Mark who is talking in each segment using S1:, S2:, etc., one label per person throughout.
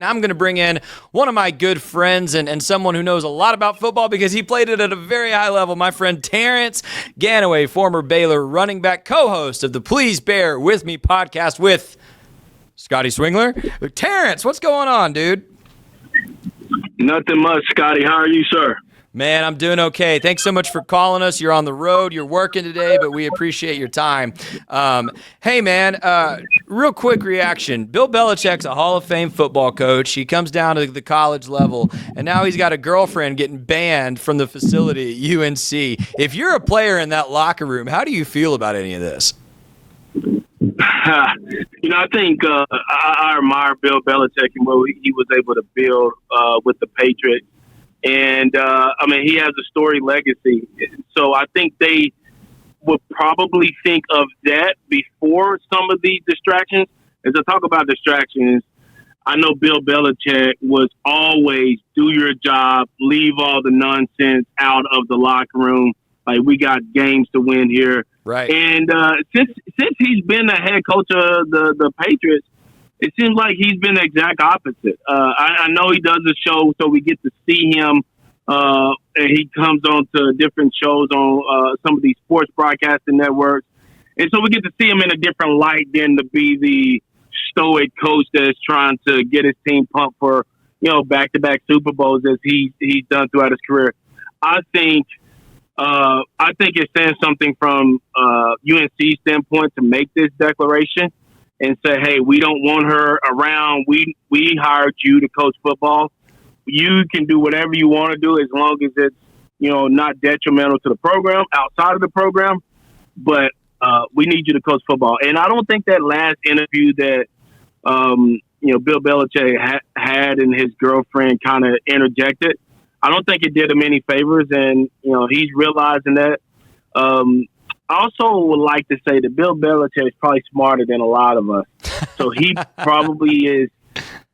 S1: Now I'm going to bring in one of my good friends and someone who knows a lot about football because he played it at a very high level. My friend Terrance Ganaway, former Baylor running back, co-host of the Please Bear With Me podcast with Scotty Swingler. Terrance, what's going on, dude?
S2: Nothing much, Scotty. How are you, sir?
S1: Man, I'm doing okay. Thanks so much for calling us. You're on the road. You're working today, but we appreciate your time. Hey, man, real quick reaction. Bill Belichick's a Hall of Fame football coach. He comes down to the college level, and now he's got a girlfriend getting banned from the facility at UNC. If you're a player in that locker room, how do you feel about any of this?
S2: I think I admire Bill Belichick and what he was able to build with the Patriots. And, he has a storied legacy. So I think they would probably think of that before some of these distractions. As I talk about distractions, I know Bill Belichick was always do your job, leave all the nonsense out of the locker room. Like, we got games to win here.
S1: Right.
S2: And since he's been the head coach of the Patriots, it seems like he's been the exact opposite. I know he does a show, so we get to see him. And he comes on to different shows on some of these sports broadcasting networks. And so we get to see him in a different light than to be the stoic coach that's trying to get his team pumped for, back-to-back Super Bowls as he's done throughout his career. I think it's saying something from UNC standpoint to make this declaration and say, hey, we don't want her around. We hired you to coach football. You can do whatever you want to do as long as it's, not detrimental to the program, outside of the program. But we need you to coach football. And I don't think that last interview that, Bill Belichick had and his girlfriend kind of interjected, I don't think it did him any favors. And, he's realizing that. I also would like to say that Bill Belichick is probably smarter than a lot of us. So he probably is.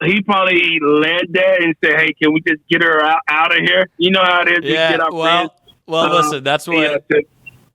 S2: He probably led that and said, hey, can we just get her out of here? You know how it is.
S1: Yeah,
S2: get our friends.
S1: Well, listen,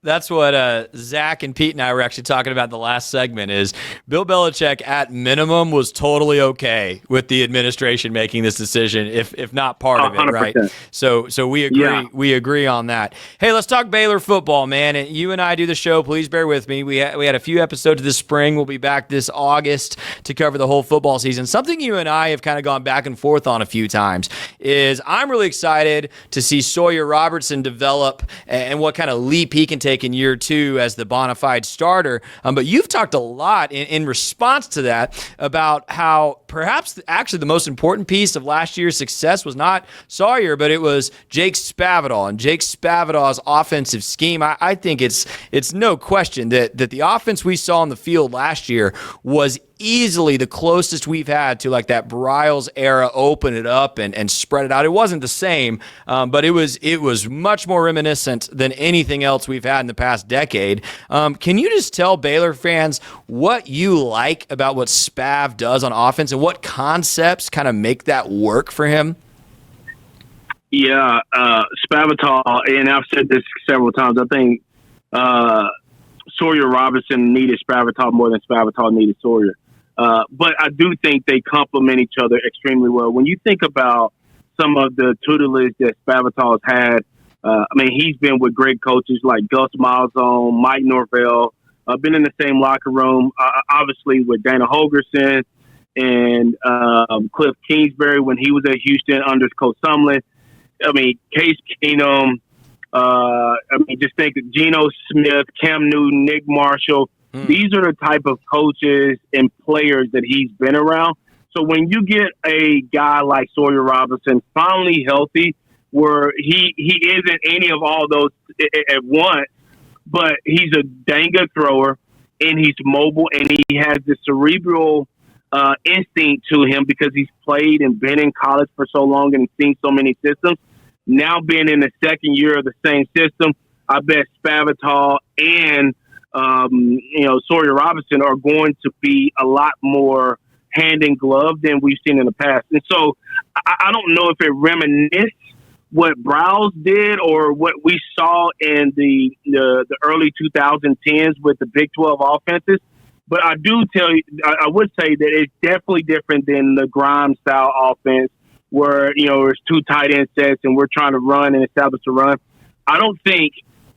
S1: that's what Zach and Pete and I were actually talking about in the last segment is Bill Belichick at minimum was totally okay with the administration making this decision, if not part of it,
S2: 100%.
S1: right? So we agree. Yeah. We agree on that. Hey, let's talk Baylor football, man. And you and I do the show. Please bear with me. We had a few episodes this spring. We'll be back this August to cover the whole football season. Something you and I have kind of gone back and forth on a few times is I'm really excited to see Sawyer Robertson develop and what kind of leap he can take in year two as the bona fide starter. But you've talked a lot in response to that about how perhaps actually the most important piece of last year's success was not Sawyer, but it was Jake Spavital and Jake Spavital's offensive scheme. I think it's no question that the offense we saw on the field last year was easily the closest we've had to like that Bryles era, open it up and spread it out. It wasn't the same, but it was much more reminiscent than anything else we've had in the past decade. Can you just tell Baylor fans what you like about what Spav does on offense and what concepts kind of make that work for him?
S2: Yeah, Spavital, and I've said this several times, I think Sawyer Robertson needed Spavital more than Spavital needed Sawyer. But I do think they complement each other extremely well. When you think about some of the tutelage that Spavital's had, he's been with great coaches like Gus Malzahn, Mike Norvell, been in the same locker room, obviously with Dana Holgorsen and Cliff Kingsbury when he was at Houston under Coach Sumlin. Case Keenum, just think of Geno Smith, Cam Newton, Nick Marshall. These are the type of coaches and players that he's been around. So when you get a guy like Sawyer Robertson finally healthy, where he isn't any of all those at once, but he's a dang good thrower and he's mobile and he has the cerebral instinct to him because he's played and been in college for so long and seen so many systems. Now being in the second year of the same system, I bet Spavital and Sawyer Robertson are going to be a lot more hand in glove than we've seen in the past. And so I don't know if it reminisces what Browse did or what we saw in the early 2010s with the Big 12 offenses, But I would say that it's definitely different than the Grimes style offense where, there's two tight end sets and we're trying to run and establish a run. I don't think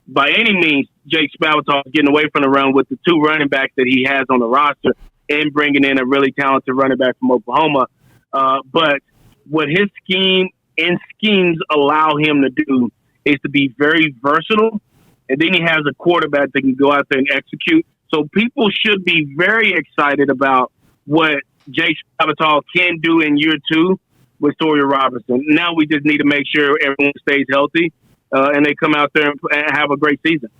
S2: by any means Jake Spavital is getting away from the run with the two running backs that he has on the roster and bringing in a really talented running back from Oklahoma. But what his schemes allow him to do is to be very versatile. And then he has a quarterback that can go out there and execute. So people should be very excited about what Jake Spavital can do in year 2 with Sawyer Robertson. Now we just need to make sure everyone stays healthy and they come out there and have a great season.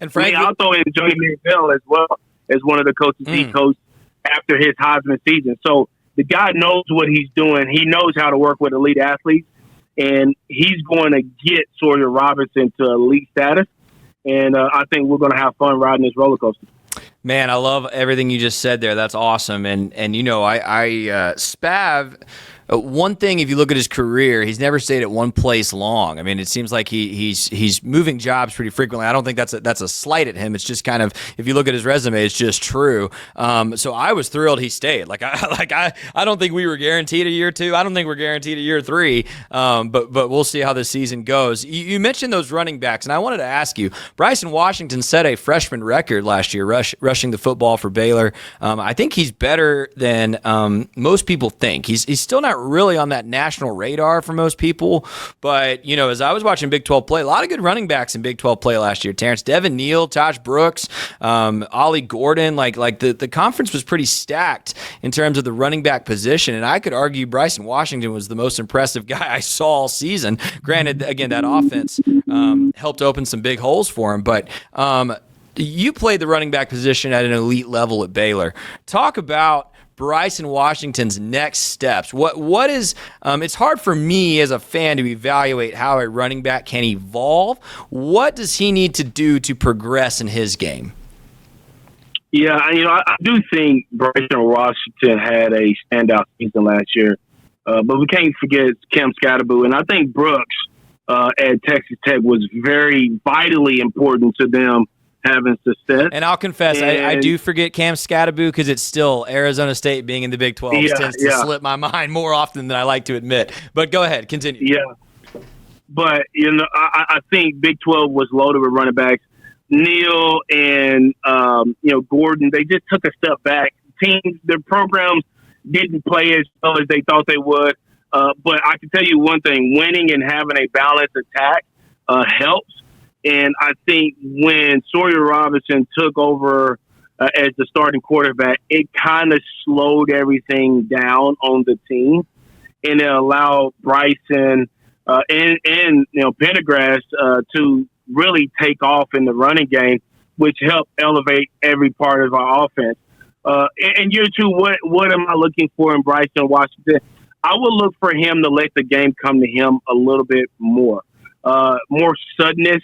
S1: And Frank,
S2: I'll throw in Johnny Manziel as well as one of the coaches he coached after his Heisman season. So the guy knows what he's doing. He knows how to work with elite athletes, and he's going to get Sawyer Robertson to elite status. And I think we're going to have fun riding this roller coaster.
S1: Man, I love everything you just said there. That's awesome. And Spav, one thing, if you look at his career, he's never stayed at one place long. I mean, it seems like he's moving jobs pretty frequently. I don't think that's a slight at him. It's just kind of, if you look at his resume, it's just true. So I was thrilled he stayed. I don't think we were guaranteed a year 2. I don't think we're guaranteed a year 3. But we'll see how the season goes. You mentioned those running backs, and I wanted to ask you, Bryson Washington set a freshman record last year rushing the football for Baylor. I think he's better than most people think. He's still not really on that national radar for most people, but as I was watching Big 12 play, a lot of good running backs in Big 12 play last year. Terrance, Devin Neal, Tosh Brooks, Ollie Gordon, like the conference was pretty stacked in terms of the running back position, and I could argue Bryson Washington was the most impressive guy I saw all season. Granted, again, that offense helped open some big holes for him, but you played the running back position at an elite level at Baylor. Talk about Bryson Washington's next steps. What is it's hard for me as a fan to evaluate how a running back can evolve. What does he need to do to progress in his game?
S2: Yeah, I do think Bryson Washington had a standout season last year, but we can't forget Cam Scatterboo, and I think Brooks at Texas Tech was very vitally important to them having success.
S1: And I'll confess, I do forget Cam Scatterboo because it's still Arizona State being in the Big 12 tends to slip my mind more often than I like to admit. But go ahead, continue.
S2: Yeah. But, I think Big 12 was loaded with running backs. Neal and, Gordon, they just took a step back. Their programs didn't play as well as they thought they would. But I can tell you one thing, winning and having a balanced attack helps. And I think when Sawyer Robinson took over as the starting quarterback, it kind of slowed everything down on the team, and it allowed Bryson and Pendergrass to really take off in the running game, which helped elevate every part of our offense. In year 2, what am I looking for in Bryson Washington? I would look for him to let the game come to him a little bit more suddenness,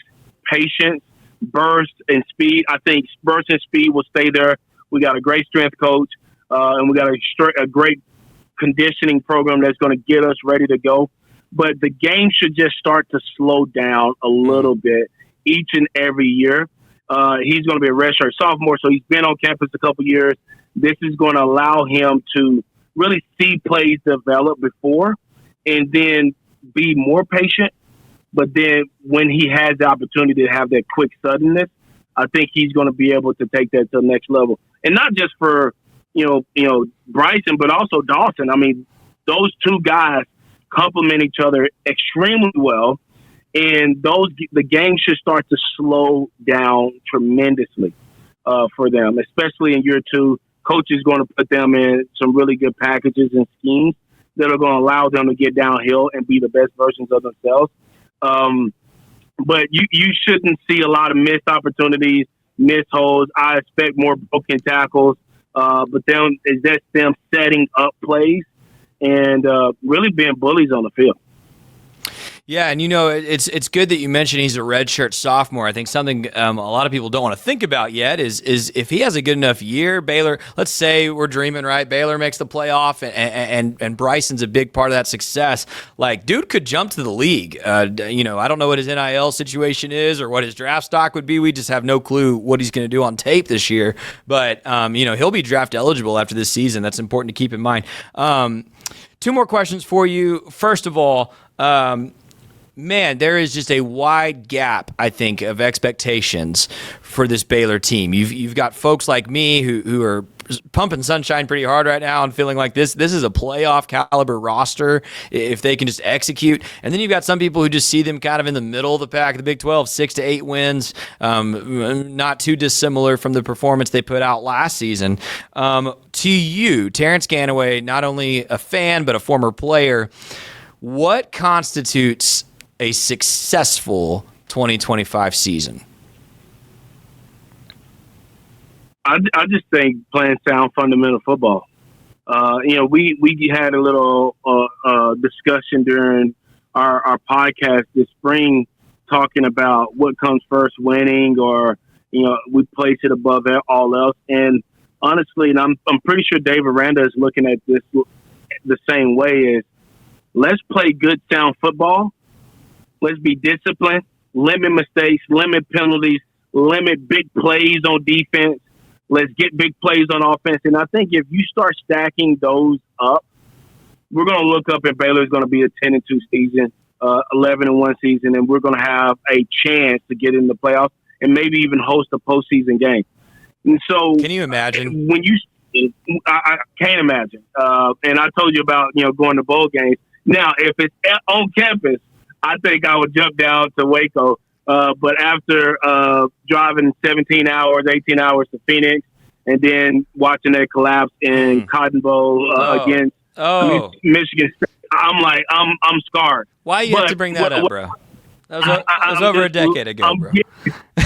S2: patience, burst, and speed. I think burst and speed will stay there. We got a great strength coach, and we got a great conditioning program that's going to get us ready to go. But the game should just start to slow down a little bit each and every year. He's going to be a redshirt sophomore, so he's been on campus a couple years. This is going to allow him to really see plays develop before and then be more patient. But then when he has the opportunity to have that quick suddenness, I think he's going to be able to take that to the next level. And not just for, Bryson, but also Dawson. I mean, those two guys complement each other extremely well. And the game should start to slow down tremendously for them, especially in year 2. Coach is going to put them in some really good packages and schemes that are going to allow them to get downhill and be the best versions of themselves. But you shouldn't see a lot of missed opportunities, missed holes. I expect more broken tackles. But then is that them setting up plays and really being bullies on the field.
S1: Yeah, and it's good that you mentioned he's a redshirt sophomore. I think something a lot of people don't want to think about yet is if he has a good enough year, Baylor. Let's say we're dreaming, right? Baylor makes the playoff, and Bryson's a big part of that success. Like, dude could jump to the league. I don't know what his NIL situation is or what his draft stock would be. We just have no clue what he's going to do on tape this year. But he'll be draft eligible after this season. That's important to keep in mind. Two more questions for you. First of all. Man, there is just a wide gap, I think, of expectations for this Baylor team. You've got folks like me who are pumping sunshine pretty hard right now and feeling like this is a playoff caliber roster if they can just execute. And then you've got some people who just see them kind of in the middle of the pack, the Big 12, 6 to 8 wins, not too dissimilar from the performance they put out last season. To you, Terrance Ganaway, not only a fan but a former player, what constitutes a successful 2025 season?
S2: I just think playing sound fundamental football. We had a little discussion during our podcast this spring talking about what comes first, winning, or we place it above all else. And honestly, and I'm pretty sure Dave Aranda is looking at this the same way. Is let's play good sound football. Let's be disciplined, limit mistakes, limit penalties, limit big plays on defense. Let's get big plays on offense. And I think if you start stacking those up, we're going to look up and Baylor's going to be a 10-2 season, 11-1 season, and we're going to have a chance to get in the playoffs and maybe even host a postseason game. And so,
S1: can you imagine?
S2: I can't imagine. And I told you about going to bowl games. Now, if it's on campus, I think I would jump down to Waco. But after driving 17 hours, 18 hours to Phoenix, and then watching that collapse in Cotton Bowl against Michigan State, I'm scarred.
S1: Why you have to bring that up, bro? That was over a decade ago, bro.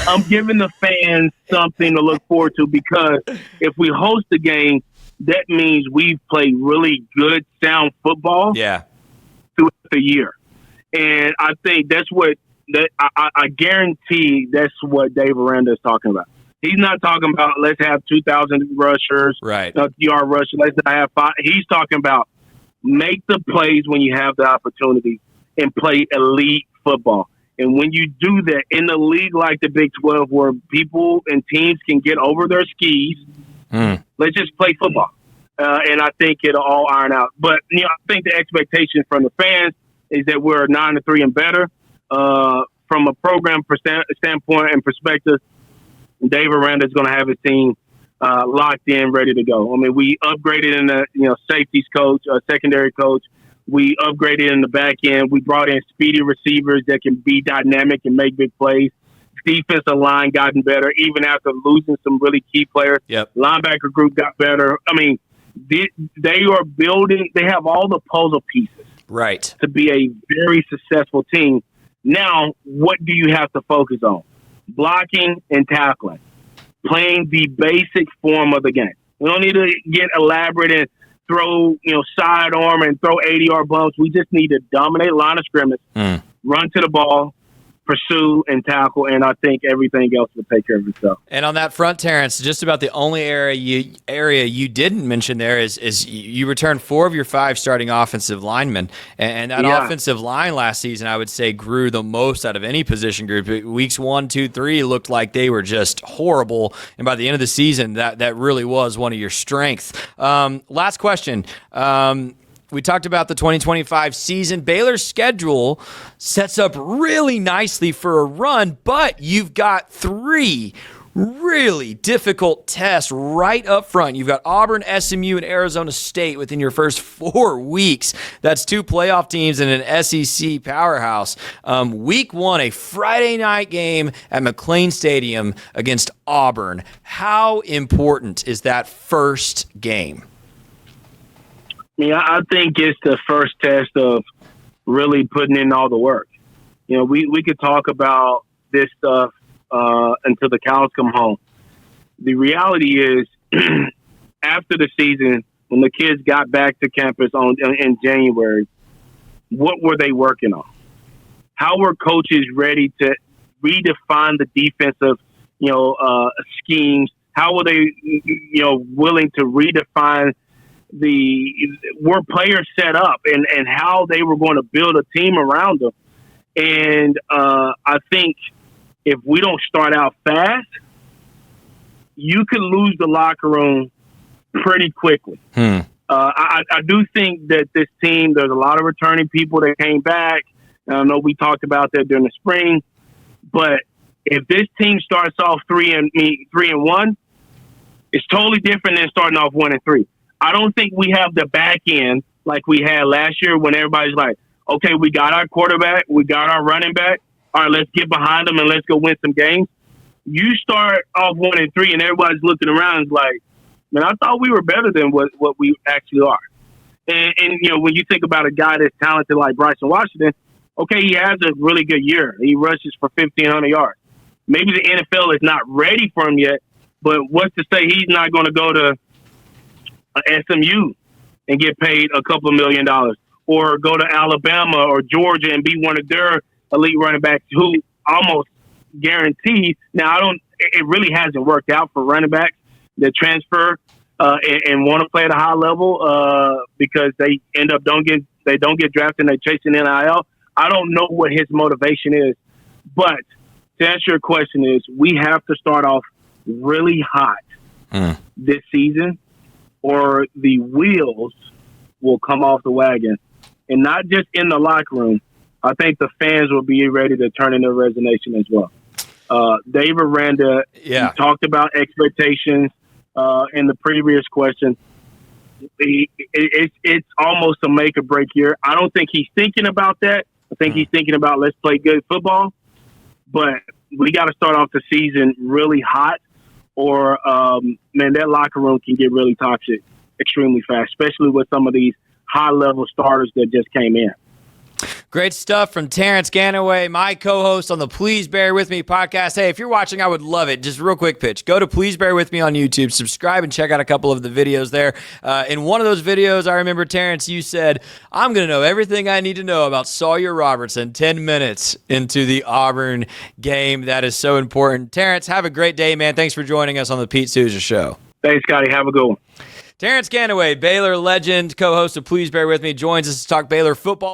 S2: I'm giving the fans something to look forward to, because if we host the game, that means we've played really good, sound football throughout the year. And I think that's what I guarantee that's what Dave Aranda is talking about. He's not talking about let's have 2,000 rushers,
S1: right?
S2: yard rushers. Let's not have 5. He's talking about make the plays when you have the opportunity and play elite football. And when you do that in the league like the Big 12, where people and teams can get over their skis, let's just play football. And I think it'll all iron out. But I think the expectation from the fans is that we're 9-3 and better. From a program standpoint and perspective, Dave Aranda is going to have his team locked in, ready to go. I mean, we upgraded in the safeties coach, secondary coach. We upgraded in the back end. We brought in speedy receivers that can be dynamic and make big plays. Defensive line gotten better, even after losing some really key players.
S1: Yep.
S2: Linebacker group got better. I mean, they are building. They have all the puzzle pieces.
S1: Right.
S2: To be a very successful team. Now, what do you have to focus on? Blocking and tackling. Playing the basic form of the game. We don't need to get elaborate and throw, sidearm and throw 80-yard bumps. We just need to dominate line of scrimmage, run to the ball, pursue and tackle, and I think everything else will take care of itself.
S1: And on that front, Terrance, just about the only area you didn't mention there is you returned 4 of your 5 starting offensive linemen, and that offensive line last season, I would say, grew the most out of any position group. Weeks 1, 2, 3 looked like they were just horrible, and by the end of the season, that really was one of your strengths. Last question. We talked about the 2025 season. Baylor's schedule sets up really nicely for a run, but you've got 3 really difficult tests right up front. You've got Auburn, SMU, and Arizona State within your first 4 weeks. That's 2 playoff teams and an SEC powerhouse. Week 1, a Friday night game at McLean Stadium against Auburn. How important is that first game?
S2: Yeah, I think it's the first test of really putting in all the work. We could talk about this stuff until the cows come home. The reality is, after the season, when the kids got back to campus in January, what were they working on? how were coaches ready to redefine the defensive, schemes? How were they, willing to redefine were players set up and how they were going to build a team around them? And I think if we don't start out fast, you could lose the locker room pretty quickly. I do think that this team, there's a lot of returning people that came back. I know we talked about that during the spring, but if this team starts off 3-1, it's totally different than starting off 1-3. I don't think we have the back end like we had last year when everybody's like, okay, we got our quarterback, we got our running back. All right, let's get behind them and let's go win some games. You start off 1-3 and everybody's looking around and like, man, I thought we were better than what we actually are. And when you think about a guy that's talented like Bryson Washington, okay, he has a really good year. He rushes for 1,500 yards. Maybe the NFL is not ready for him yet, but what's to say he's not going to go to SMU and get paid a couple of $1 million, or go to Alabama or Georgia and be one of their elite running backs who almost guaranteed. Now, it really hasn't worked out for running backs that transfer and want to play at a high level because they end up don't get drafted and they're chasing NIL. I don't know what his motivation is, but to answer your question is we have to start off really hot this season, or the wheels will come off the wagon, and not just in the locker room. I think the fans will be ready to turn in their resignation as well. Dave Aranda talked about expectations in the previous question. It's almost a make or break year. I don't think he's thinking about that. I think he's thinking about let's play good football, but we got to start off the season really hot, or man, that locker room can get really toxic extremely fast, especially with some of these high-level starters that just came in.
S1: Great stuff from Terrance Ganaway, my co-host on the Please Bear With Me podcast. Hey, if you're watching, I would love it. Just real quick pitch. Go to Please Bear With Me on YouTube, subscribe, and check out a couple of the videos there. In one of those videos, I remember, Terrance, you said, I'm going to know everything I need to know about Sawyer Robertson 10 minutes into the Auburn game. That is so important. Terrance, have a great day, man. Thanks for joining us on the Pete Souza Show.
S2: Thanks, Scotty. Have a good one.
S1: Terrance Ganaway, Baylor legend, co-host of Please Bear With Me, joins us to talk Baylor football.